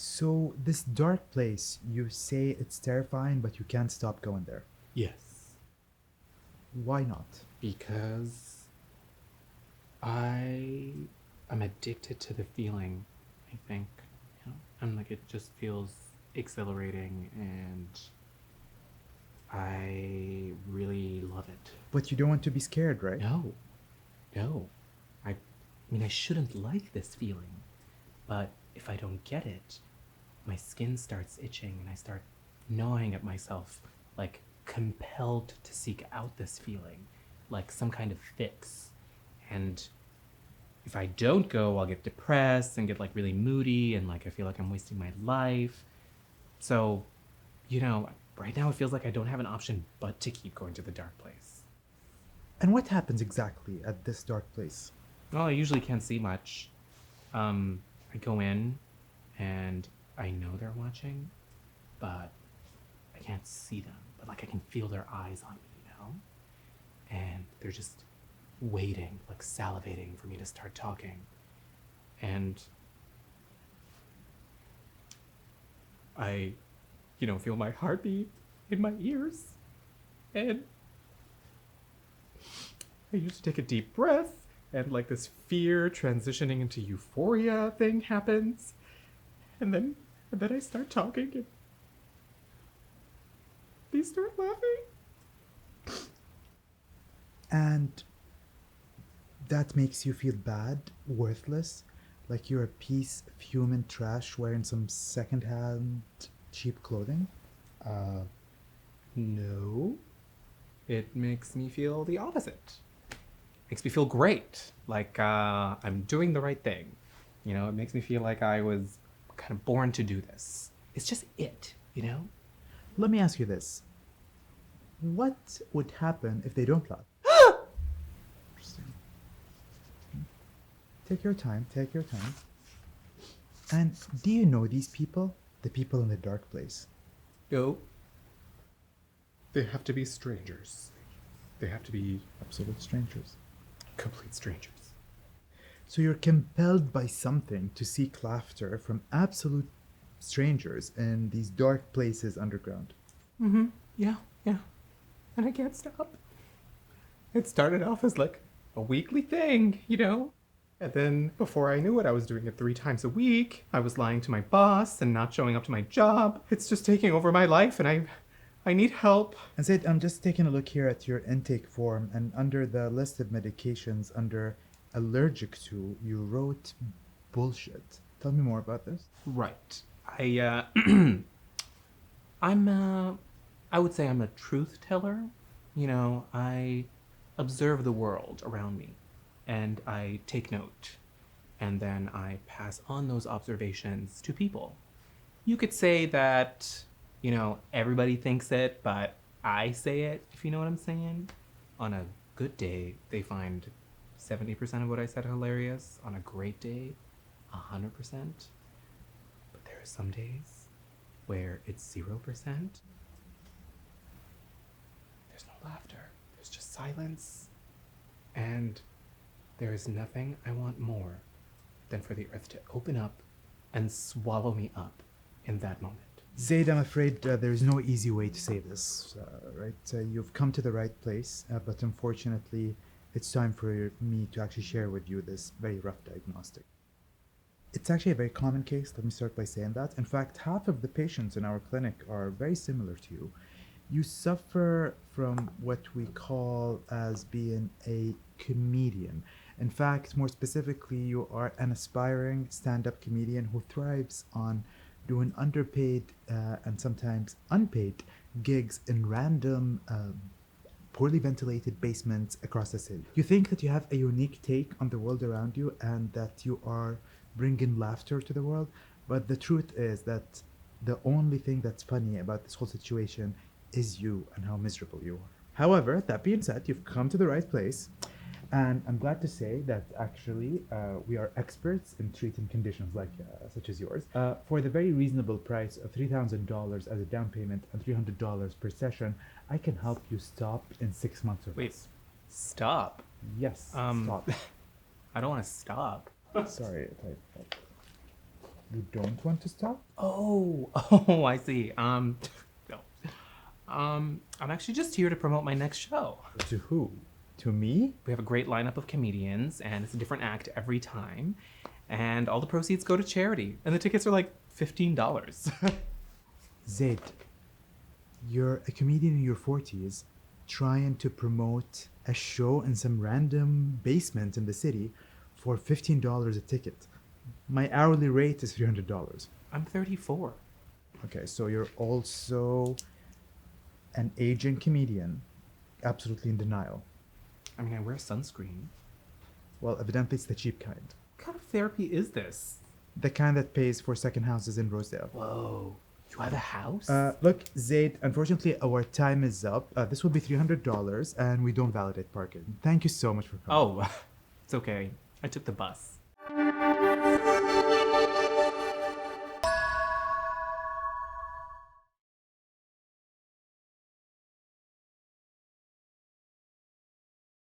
So, this dark place, you say it's terrifying, but you can't stop going there. Yes, Why not? because I am addicted to the feeling, I think. And like it just feels exhilarating and I really love it. But you don't want to be scared, right? No, no. I mean, I shouldn't like this feeling, but if I don't get it, my skin starts itching and I start gnawing at myself, like compelled to seek out this feeling, like some kind of fix. And if I don't go, I'll get depressed and get like really moody and like I feel like I'm wasting my life. So, right now it feels like I don't have an option but to keep going to the dark place. And what happens exactly at this dark place? Well, I usually can't see much. I go in and I know they're watching, but I can't see them. But like I can feel their eyes on me, And they're just waiting, like salivating for me to start talking. And I, feel my heartbeat in my ears. And I used to take a deep breath, and like this fear transitioning into euphoria thing happens. And then I start talking, and they start laughing. And that makes you feel bad, worthless, like you're a piece of human trash wearing some second-hand cheap clothing? No. It makes me feel the opposite. Makes me feel great, like I'm doing the right thing. It makes me feel like I was kind of born to do this. It's just it. Let me ask you this. What would happen if they don't laugh? Interesting. Take your time, take your time. And do you know these people? The people in the dark place? No. They have to be strangers. They have to be Absolute strangers. complete strangers. So you're compelled by something to seek laughter from absolute strangers in these dark places underground. Mm-hmm. Yeah. And I can't stop. It started off as like a weekly thing, And then before I knew it, I was doing it 3 times a week. I was lying to my boss and not showing up to my job. It's just taking over my life and I need help. And Zaid, I'm just taking a look here at your intake form, and under the list of medications under allergic to, you wrote bullshit. Tell me more about this. Right. I would say I'm a truth teller. I observe the world around me and I take note and then I pass on those observations to people. You could say that, everybody thinks it, but I say it, if you know what I'm saying. On a good day, they find 70% of what I said hilarious. On a great day, 100%. But there are some days where it's 0%. There's no laughter. There's just silence. And there is nothing I want more than for the earth to open up and swallow me up in that moment. Zaid, I'm afraid there's no easy way to say this, right? You've come to the right place, but unfortunately, it's time for me to actually share with you this very rough diagnostic. It's actually a very common case. Let me start by saying that. In fact, half of the patients in our clinic are very similar to you. You suffer from what we call as being a comedian. In fact, more specifically, you are an aspiring stand-up comedian who thrives on doing underpaid and sometimes unpaid gigs in random, poorly ventilated basements across the city. You think that you have a unique take on the world around you and that you are bringing laughter to the world, but the truth is that the only thing that's funny about this whole situation is you and how miserable you are. However, that being said, you've come to the right place. And I'm glad to say that actually we are experts in treating conditions like such as yours. For the very reasonable price of $3,000 as a down payment and $300 per session, I can help you stop in 6 months or Wait, less. stop. Yes, stop. I don't want to stop. Sorry. You don't want to stop? Oh, oh, I see. No. I'm actually just here to promote my next show. To who? To me? We have a great lineup of comedians, and it's a different act every time. And all the proceeds go to charity. And the tickets are like $15. Zaid, you're a comedian in your 40s trying to promote a show in some random basement in the city for $15 a ticket. My hourly rate is $300. I'm 34. Okay, so you're also an aging comedian, absolutely in denial. I mean, I wear sunscreen. Well, evidently it's the cheap kind. What kind of therapy is this? The kind that pays for second houses in Rosedale. Whoa. You have a house? Look, Zaid, unfortunately our time is up. This will be $300 and we don't validate parking. Thank you so much for coming. Oh, it's okay. I took the bus.